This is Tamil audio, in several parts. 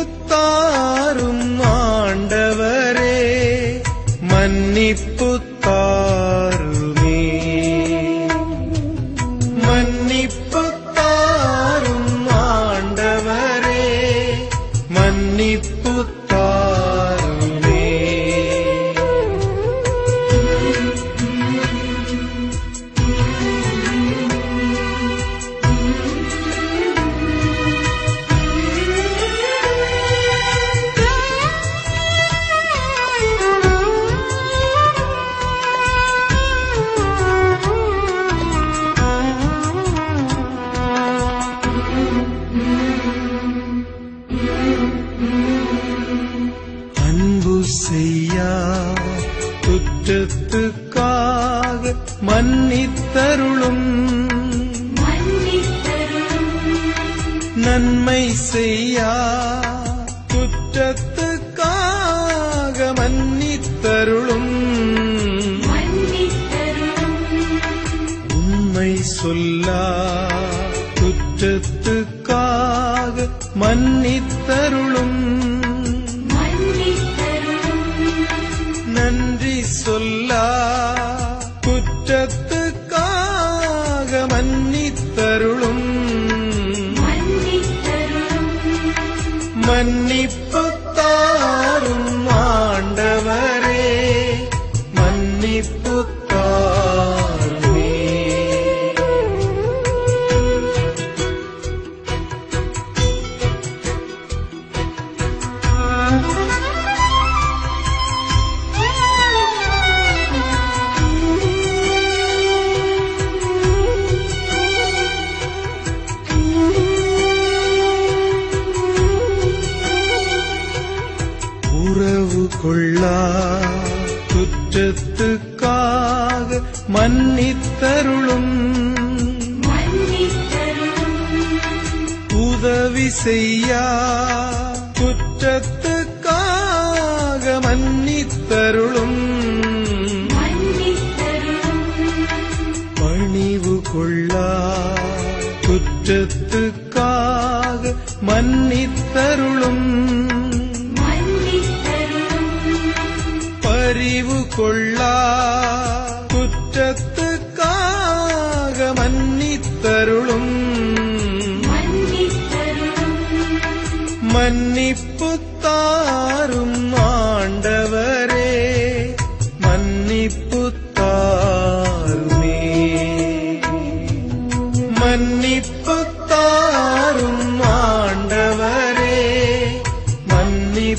மன்னிப்புத்தாரும் ஆண்டவரே மன்னிப்புத்தாருமே மன்னிப்புத்தாரும் ஆண்டவரே மன்னிப்புத்தாருமே செய்யா குற்றத்துக்காக மன்னித்தருளும் நன்மை செய்யா குற்றத்துக்காக மன்னித்தருளும் உண்மை சொல்லா குற்றத்துக்காக மன்னித்தருளும் நன்றி சொல்லா குற்றத்துக்காக மன்னித்தருளும் மன்னிப்புத்தாரும் ஆண்டவரே மன்னிப்புத்தாருமே உறவு கொள்ளா குற்றத்துக்காக மன்னித்தருளும் உதவி செய்யா குற்றத்துக்காக மன்னித்தருளும் பணிவு கொள்ளா குற்றத்துக்காக மன்னித்தருளும் பரிவு கொள்ளா குற்றத்துக்காக மன்னித்தருளும் மன்னிப்புத்தாரும் ஆண்டவரே மன்னிப்புத்தாருமே மன்னிப்புத்தாரும் ஆண்டவரே மன்னிப்புத்தாருமே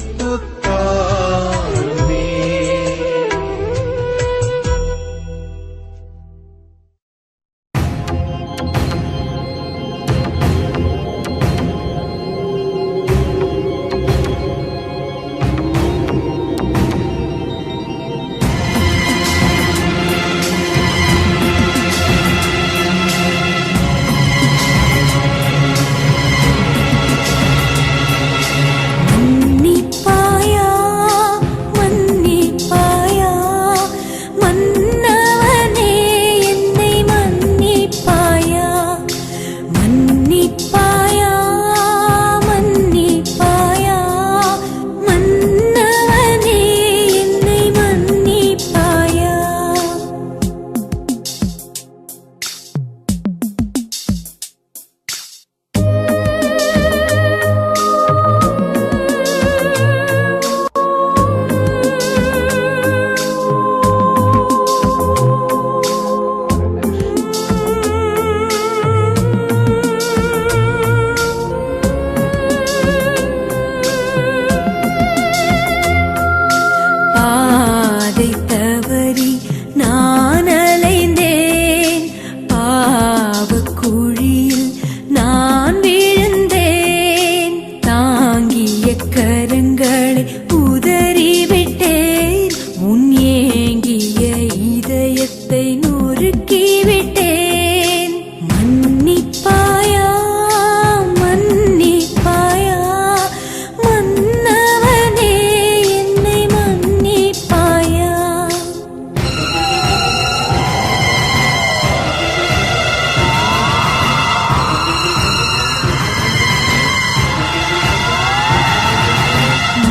பொறுக்கிவிட்டேன். மன்னிப்பாயா மன்னிப்பாயா மன்னவனே என்னை மன்னிப்பாயா.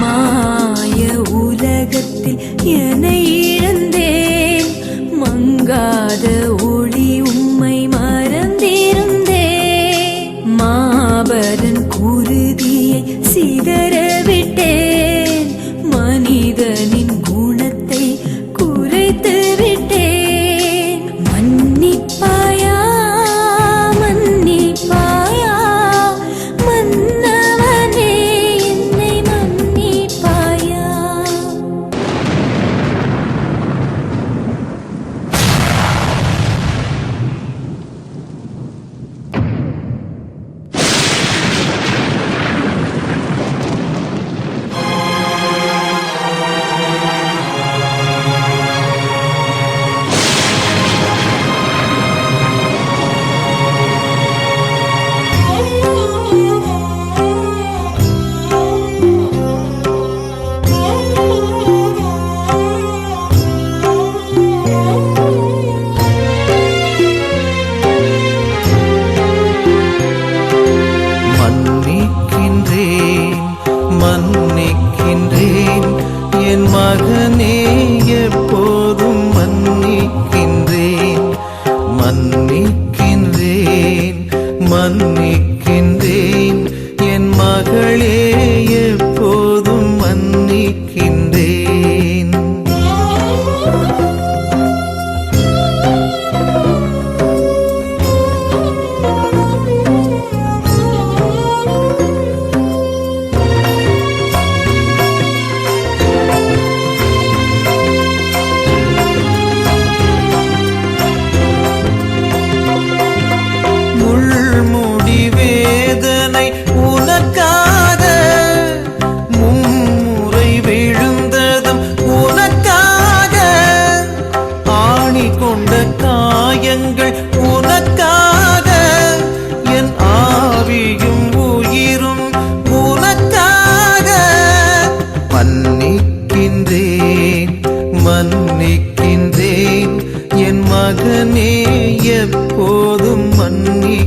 மாய உலகத்தில் என்னை இழந்தேன். மங்காத ஒளி உம்மை மறந்திருந்தேன். மாபரன் குருதியை சிதறவிட்டேன். மனிதனின் குணத்தை குறைத்து விட்டேன். மன்னிப்பாயா மன்னிப்பாயா மன்னவனே என்னை மன்னிப்பாயா. மன்னிக்கின்றேன் மன்னிக்கின்றேன் என் மகனே, எப்போதும் மன்னிக்கின்றேன். மன்னிக்கின்றேன் மன்னிக்கின்றேன் என் மகளே, எப்போதும் மன்னிக்கின்றேன். முள்முடி வேதனை உனக்காக, மும்முறை விழுந்ததும் உனக்காக, ஆணி கொண்ட காயங்கள் உனக்காக, என் ஆவியும் உயிரும் உனக்காக. மன்னிக்கின்றேன் மன்னிக்கின்றேன் என் மகனே, எப்போதும் மன்னிக்கின்றேன்.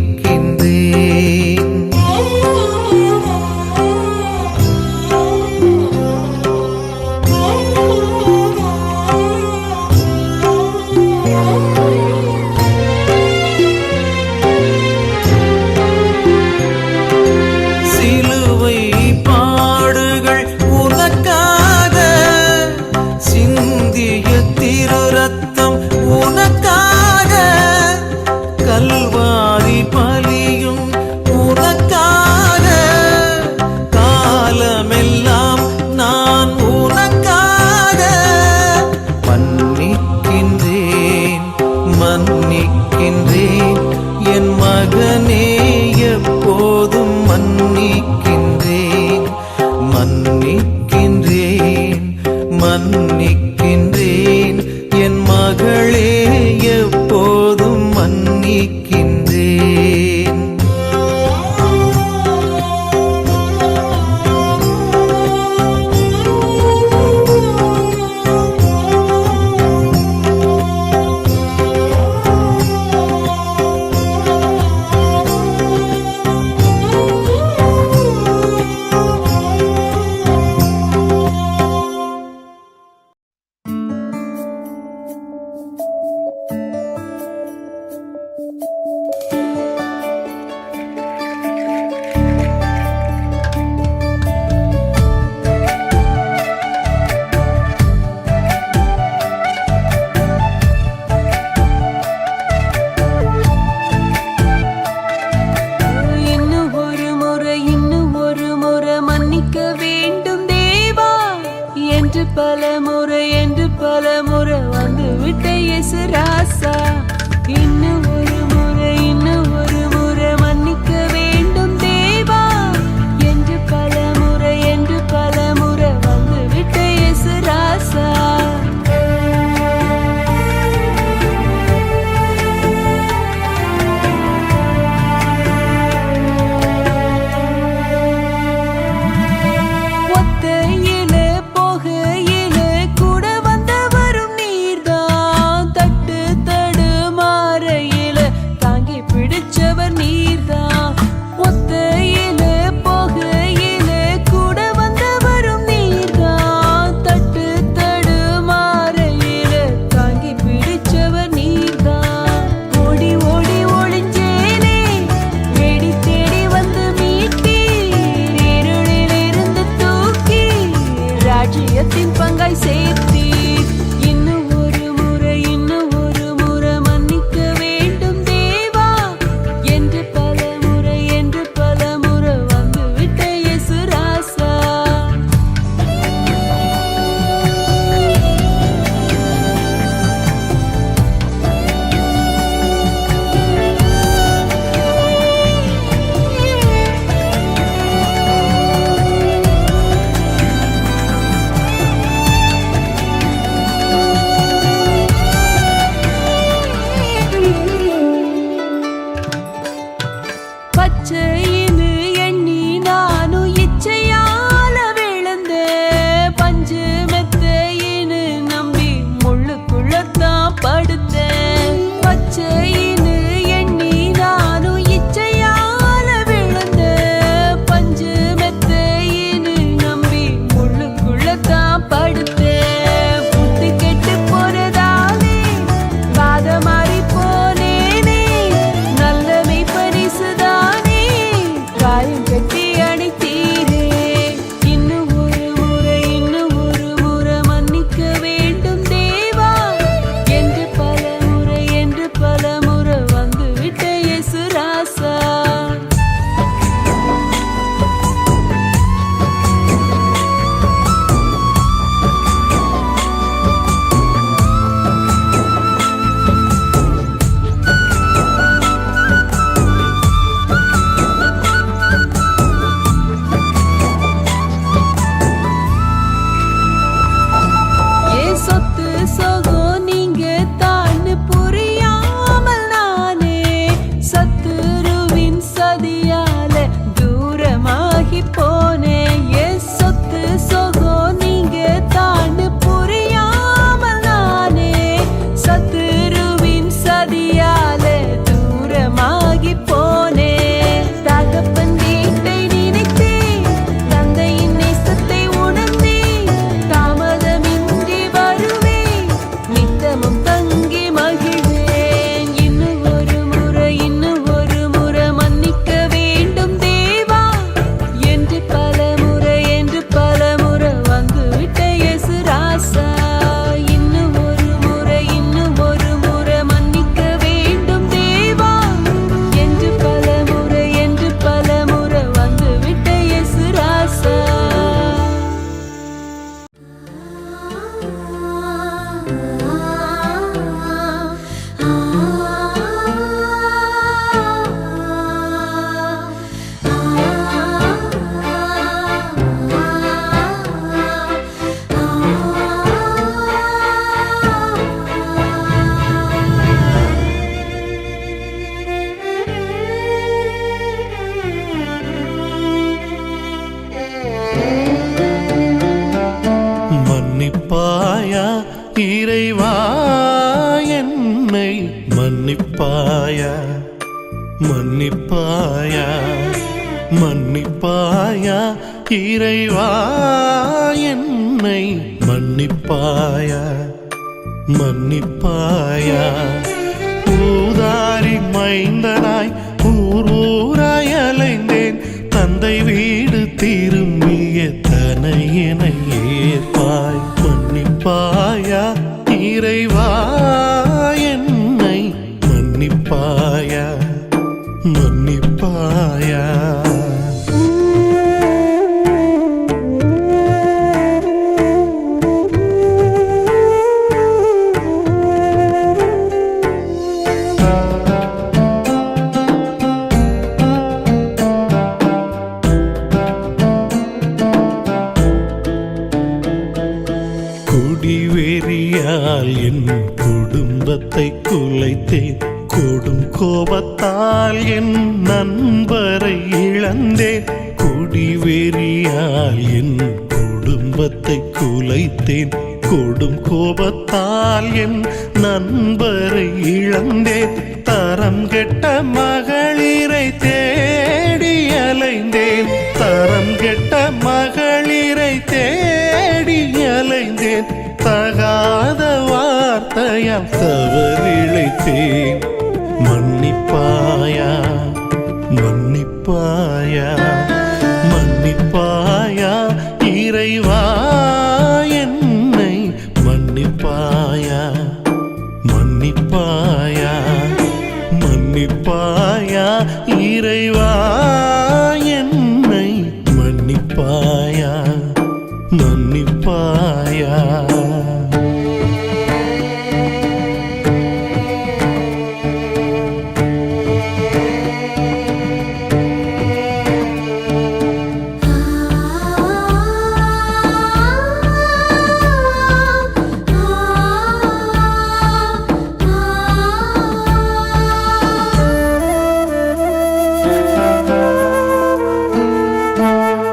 சிலுவை பாடுகள் உனக்காக, சிந்திய திரு ரத்தம் உனக்காக, கல்வாரி மன்னிப்பாயா மன்னிப்பாயா மன்னிப்பாயா இறைவா என்னை மன்னிப்பாயா மன்னிப்பாயா ஊதாரி மைந்தனாய் ஊராய் அலைந்தேன் தந்தை வீடு திரும்பிய தனையனை ஏற்பாய் மன்னிப்பாயா இறைவா என்னை மன்னிப்பாயா மன்னிப்பாயா குடிவெறியால் என் குடும்பத்தை குலைத்தேன் கொடும் கோபத்தால் என் நண்பரை இழந்தேன் குடிவெறியால் என் குடும்பத்தை குலைத்தேன் கொடும் கோபத்தால் என் நண்பரை இழந்தேன் தரம் கெட்ட மகளிரை தேடி அலைந்தேன் தரம் கெட்ட மகளிரை தேடி அலைந்தேன் தகாத வார்த்தையால் தவறிழைத்தேன் மன்னிப்பாயா மன்னிப்பாயா மன்னிப்பாயா இறைவா என்னை மன்னிப்பாயா மன்னிப்பாயா மன்னிப்பாயா இறைவா என்னை மன்னிப்பாயா மன்னிப்பாயா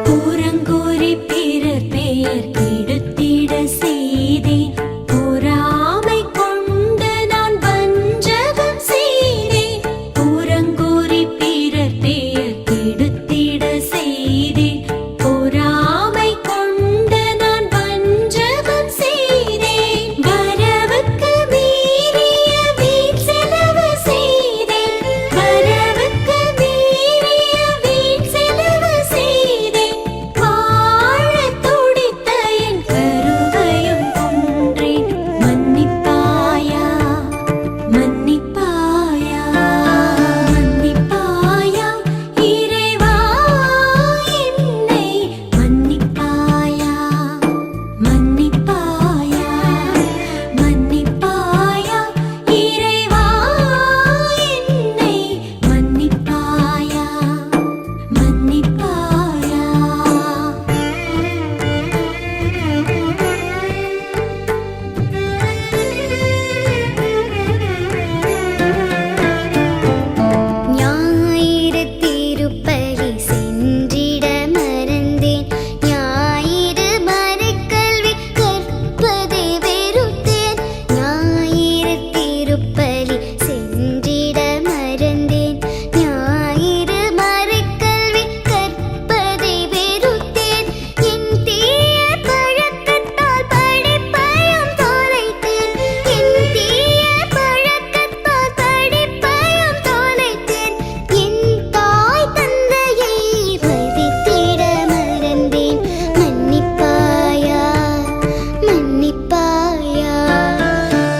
புறங்கூறி பிறர் பெயர் கெடுத்திட செய்தேன் பொறாமை கொண்டு நான் வஞ்சகம் செய்தேன் புறங்கூறி பிறர் பெயர் கெடுத்திட செய்தேன் பொறாமை கொண்டு நான் வஞ்சகம் செய்தேன் வரவுக்கு மீறிய வீண் செலவு செய்தேன் வரவுக்கு மீறிய வீண் செலவு செய்தேன் வாழத் துடித்த என் கருவையும் கொன்றேன் மன்னிப்பாயா மன்னிப்பாயா மன்னிப்பாயா இறைவா என்னை மன்னிப்பாயா மன்னிப்பாயா மன்னிப்பாயா இறைவா என்னை மன்னிப்பாயா மன்னிப்பாயா ஞாயிறு திருப்பலி சென்றிட மறந்தேன் ஞாயிறு மறைக்கல்வி கற்பதை வெறுத்தேன் ஞாயிறு திருப்பலி சென்றிட மறந்தேன் ஞாயிறு மறைக்கல்வி கற்பதை வெறுத்தேன் என் தீய பழக்கத்தால் படிப்பையும் தொலைத்தேன் என் தீய பழக்கத்தால் படிப்பையும் தொலைத்தேன் என் தாய் தந்தையை மதித்திட மறந்தேன் மன்னிப்பாயா மன்னிப்பாயா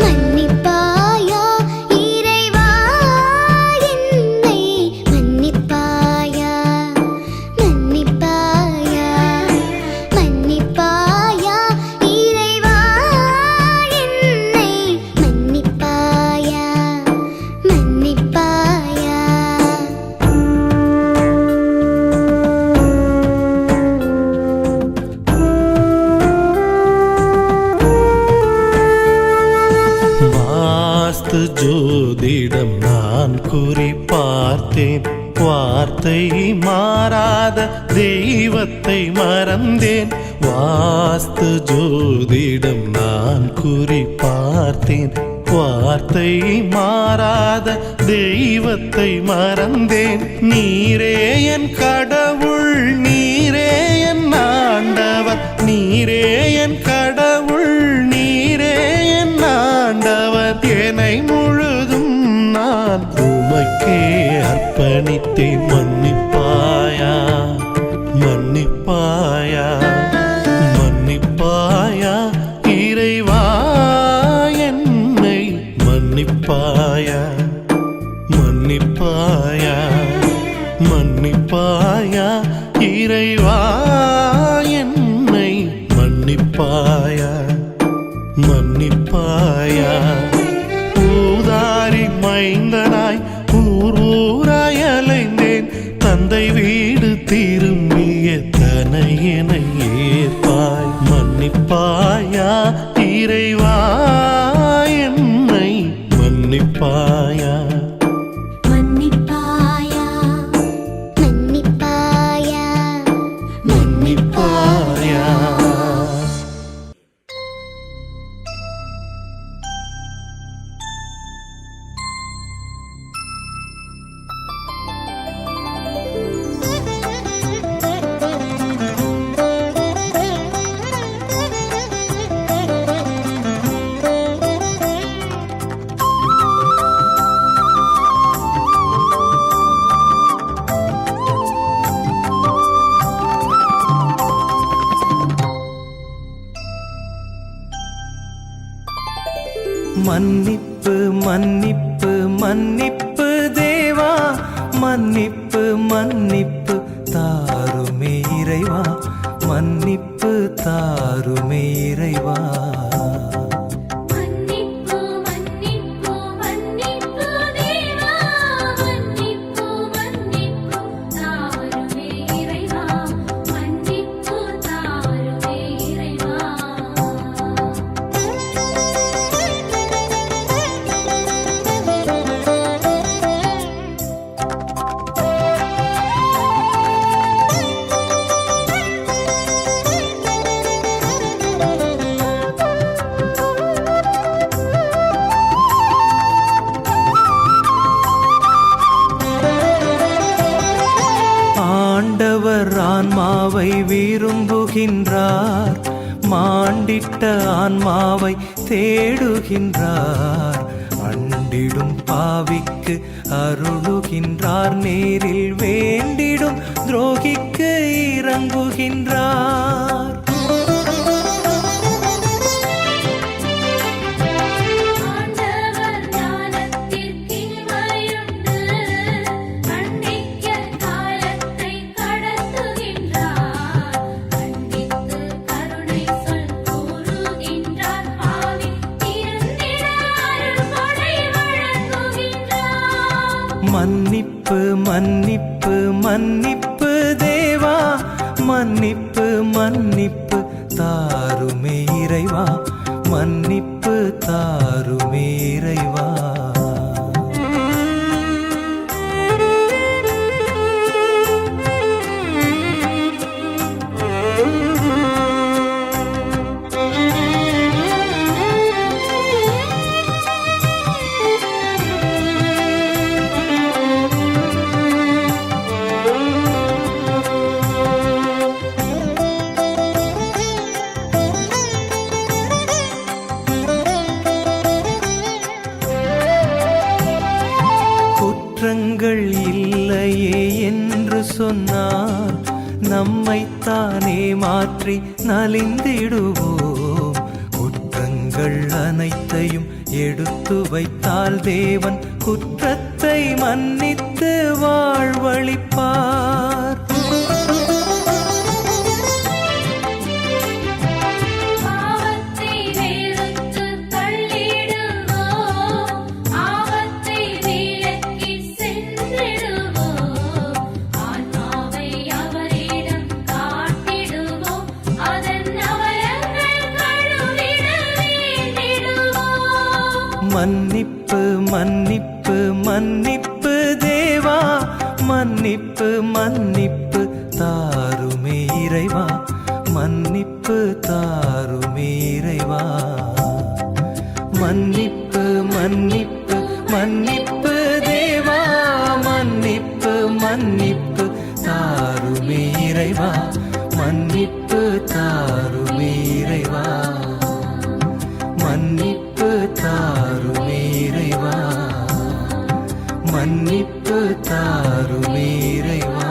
மன்னிப்பாயா இறைவா என்னை மன்னிப்பாயா மன்னிப்பாயா மன்னிப்பாயா இறைவா என்னை மன்னிப்பாயா மன்னிப்பாயா வாஸ்து ஜோதிடம் நான் குறி பார்த்தேன் வார்த்தை மாறாத தெய்வத்தை மறந்தேன் வாஸ்து ஜோதிடம் நான் குறி பார்த்தேன் வார்த்தை மாறாத தெய்வத்தை மறந்தேன். நீரே என் கடவுள், நீரே என் ஆண்டவர், நீரே என் கடவுள், நீரே என் ஆண்டவர். என்னை முழுதும் நான் உமக்கே அர்ப்பணித்தேன். மன்னிப்பாயா, மன்னிப்பாயா, மன்னிப்பாயா இறைவா, என்னை மன்னிப்பாயா, மன்னிப்பாயா, மன்னிப்பாயா இறைவா, என்னை மன்னிப்பாயா, மன்னிப்பாயா. ஊதாரி மைந்தனாய் ஊர் ஊராய் அலைந்தேன். தந்தை வீடு திரும்பிய தனையனை ஏற்பாய். மன்னிப்பாயா இறைவா, என்னை மன்னிப்பாயா, மன்னிப்பாயா, மன்னிப்பாயா, மன்னிப்பாயா. மன்னிப்பு மன்னிப்பு மன்னிப்பு தேவா, மன்னிப்பு மன்னிப்பு தாருமே இறைவா, மன்னிப்பு தாருமே இறைவா. மன்னிப்பு மன்னிப்பு மன்னிப்பு தேவா, மன்னிப்பு மன்னிப்பு தாருமே இறைவா, மன்னிப்பு தாருமே இறைவா. ஆண்டவர் ஆன்மாவை விரும்புகின்றார், மாண்டிட்ட ஆன்மாவை தேடுகின்றார். அண்டிடும் பாவிக்கு அருளுகின்றார், நேரில் வேண்டிடும் துரோகிக்கு இறங்குகின்றார். ஆண்டவர் ஞானத்திற்கு இனிமையுண்டு, கண்டிக்க காலத்தை கடத்துகின்றார். கண்டித்து கருணை சொல் கூறுகின்றார், பாவி திருந்திட அருள் கொடை வழங்குகின்றார். மன்னிப்பு மன்னிப்பு மன்னிப்பு தேவா, மன்னிப்பு மன்னிப்பு தாருமே இறைவா, மன்னிப்பு தாருமே இறைவா. குற்றங்கள் இல்லையே என்று சொன்னால் நம்மைத்தானே மாற்றி நலிந்திடுவோம். குற்றங்கள் அனைத்தையும் எடுத்து வைத்தால் தேவன் குற்றத்தை மன்னித்து வாழ்வளிப்பார். பாவத்தை வெறுத்து தள்ளிடுவோம், ஆபத்தை விலக்கி சென்றிடுவோம். ஆன்மாவை அவரிடம் காட்டிடுவோம், அதன் அவலங்கள் கழுவிட வேண்டிடுவோம். மன்னிப்பு மன்னிப்பு மன்னிப்பு தேவா, மன்னிப்பு மன்னிப்பு தாருமே இறைவா, மன்னிப்பு தாருமே இறைவா. மன்னிப்பு மன்னிப்பு மன்னிப்பு தேவா மன்னிப்பு மன்னிப்பு தாருமே இறைவா மன்னிப்பு தாருமே இறைவா மன்னிப்பு தாருமே இறைவா மன்னிப்பு தாருமே இறைவா.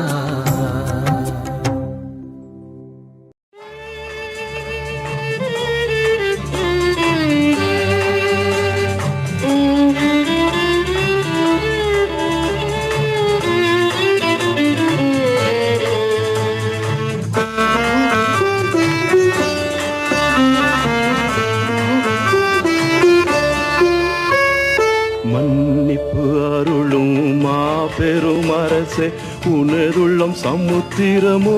மன்னிப்பு அருளும் மாபெரும் அரசே உனதுள்ளம் சமுத்திரமோ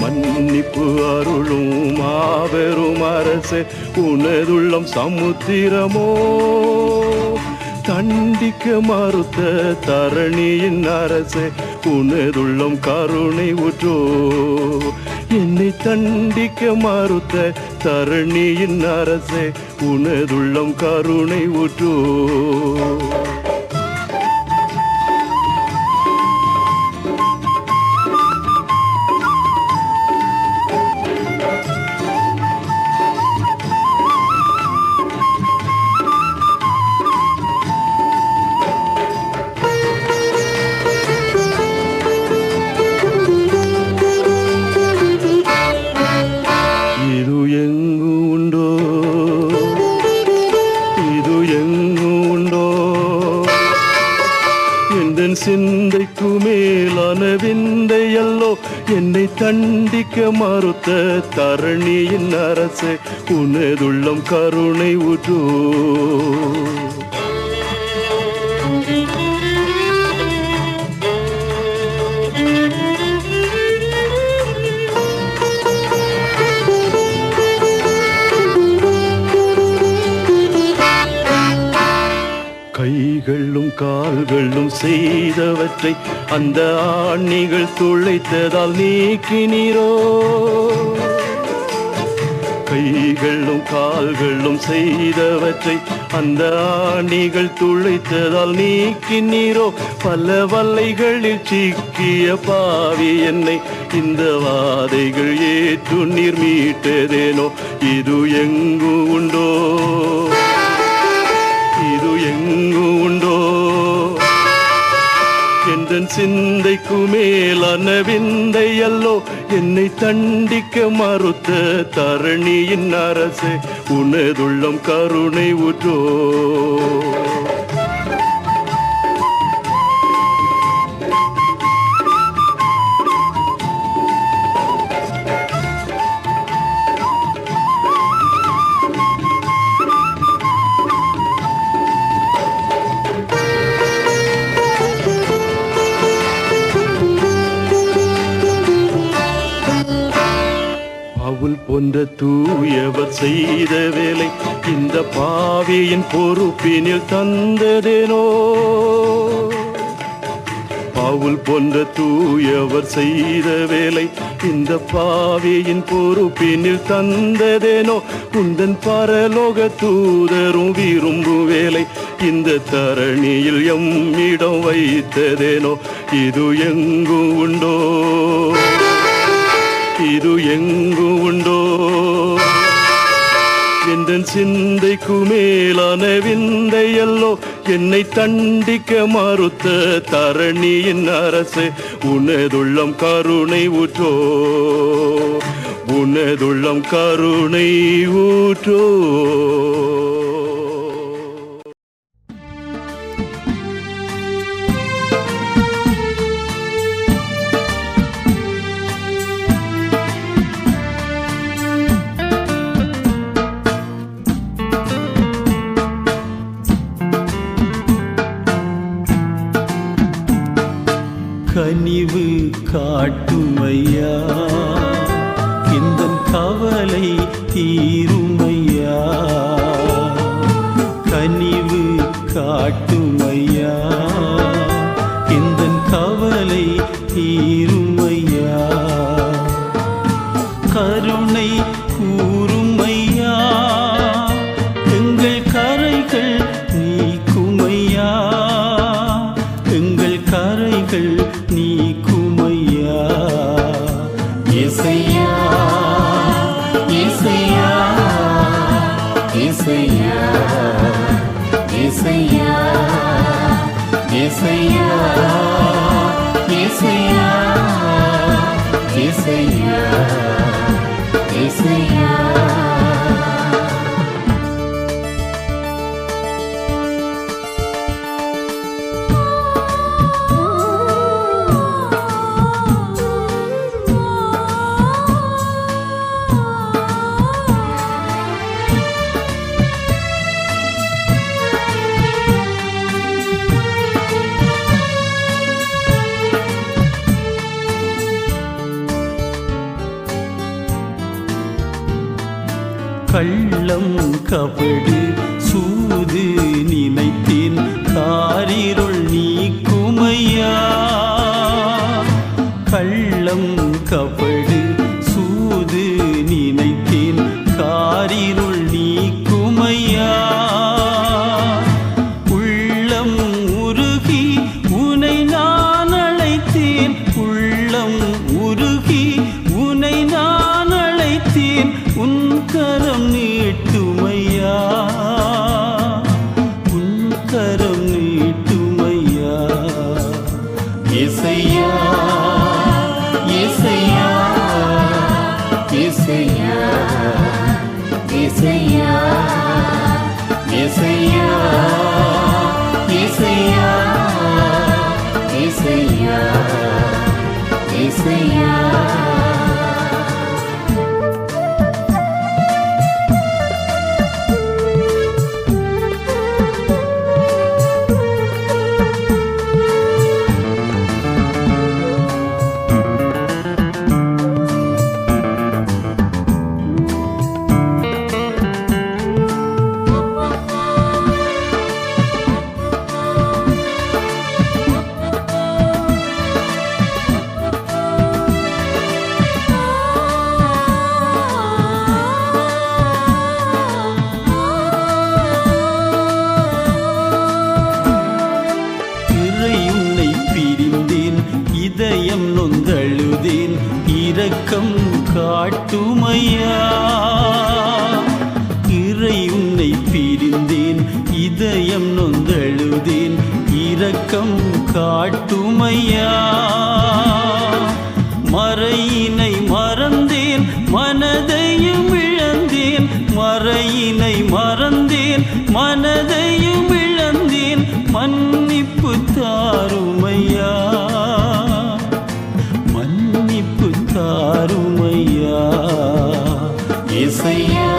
மன்னிப்பு அருளும் மாபெரும் அரசே உனதுள்ளம் சமுத்திரமோ தண்டிக்க மறுத்த தரணியின் அரசே உனதுள்ளம் கருணை ஊற்றோ என்னை தண்டிக்க மறுத்த தரணியின் அரசே உனதுள்ளம் கருணை ஊற்றோ சிந்தைக்கு மேலான விந்தையல்லோ என்னை தண்டிக்க மறுத்த தரணியின் அரசே உனதுள்ளம் கருணை ஊற்றோ கைகளும் கால்களும் செய்தவற்றை அந்த ஆணிகள் துளைத்ததால் நீக்கினீரோ கைகளும் கால்களும் செய்தவற்றை அந்த ஆணிகள் துளைத்ததால் நீக்கினீரோ பல வல்லைகளில் சிக்கிய பாவி என்னை இந்த வாதைகள் ஏற்று நீர் மீட்டதேனோ இது எங்கு உண்டோ இது எங்கு உண்டோ எந்தன் சிந்தைக்கு மேலான விந்தை அல்லோ என்னை தண்டிக்க மறுத்த தரணியின் அரசே உனதுள்ளம் கருணை ஊற்றோ பவுல் போன்ற தூயவர் செய்த வேலை இந்த பாவியின் பொறுப்பினில் தந்ததேனோ பவுல் போன்ற தூயவர் செய்த வேலை இந்த பாவியின் பொறுப்பினில் தந்ததேனோ உந்தன் பரலோக தூதரும் விரும்பும் வேலை இந்த தரணியில் எம்மிடம் வைத்ததேனோ இது எங்கு உண்டோ இது எங்கு உண்டோ எந்தன் சிந்தைக்கு மேலான விந்தை அல்லோ என்னை தண்டிக்க மறுத்த தரணியின் அரசே உனதுள்ளம் கருணை ஊற்றோ உனதுள்ளம் கருணை ஊற்றோ கனிவு காட்டுமையா இந்த கவலை தீருமையா கனிவு காட்டுமையா இந்த கவலை தீருமையா கருணை கூறுமையா எங்கள் கரை ஏசையா ஏசையா ஏசையா ஏசையா ஏசையா கள்ளம் கபடு சூது நினைத்தேன் காரிருள் நீக்குமையா கள்ளம் கபடு சூது நினைத்தேன் காரிருள் நீக்குமையா உள்ளம் உருகி உனை நான் அழைத்தேன் உள்ளம் உருகி உனை நான் அழைத்தேன் உன் கரம் நீட்டுமையா உன் கரம் நீட்டுமையா ஏசையா ஏசையா ஏசையா ஏசையா ஏசையா ஏசையா ஏசையா ஏசையா இதயம் நொந்தழுதேன் இரக்கம் காட்டுமையா இறை உன்னை பிரிந்தேன் இதயம் நொந்தழுதேன் இரக்கம் காட்டுமையா மறையினை மறந்தேன் மனதையும் இழந்தேன் மறையினை மறந்தேன் மனதையும் இழந்தேன் மன்னிப்பு தாருமையா மன்னிப்பு தாருமையா ஏசையா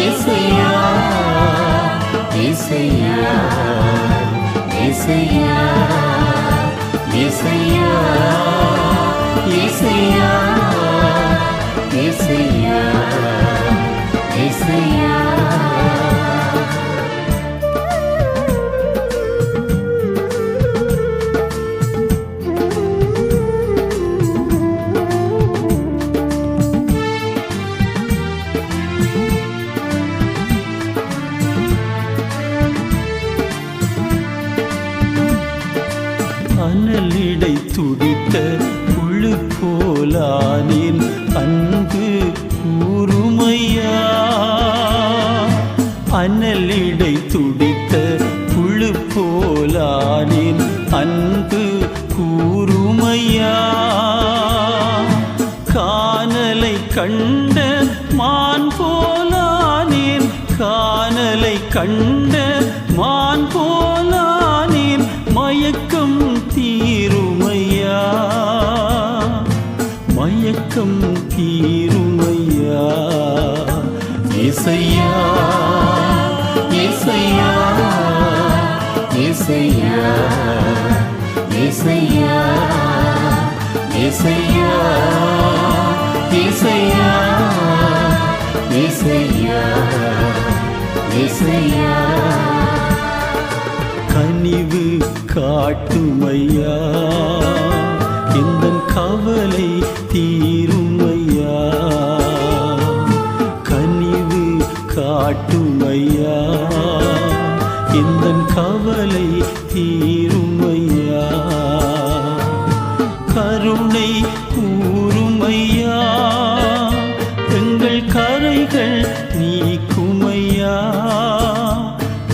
ஏசையா ஏசையா ஏசையா ஏசையா ஏசையா ஏசையா ஏசையா அனலிடை துடித்த புழு போலானேன் அன்பு கூறுமையா அனலிடை துடித்த புழு போலானேன் அன்பு கூறுமையா கானலை கண்ட மான் போலானேன் கானலை கண்ட மான் போலானேன் மயக்கம் தீருமையா மயக்கம் தீருமையா ஏசையா ஏசையா ஏசையா ஏசையா ஏசையா ஏசையா ஏசையா ஏசையா கனிவு காட்டுமையா எந்தன் கவலை தீருமையா கனிவு காட்டுமையா எந்தன் கவலை தீருமையா கருணை கூறுமையா எங்கள் கரைகள் நீக்குமையா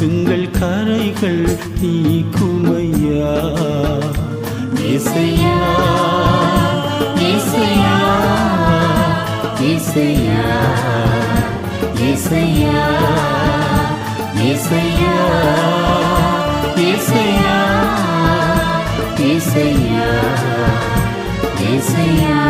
எங்கள் அல்லல்கள் நீக்குமையா இசையா இசையா இசையா இசையா இசையா இசையா இசையா இசையா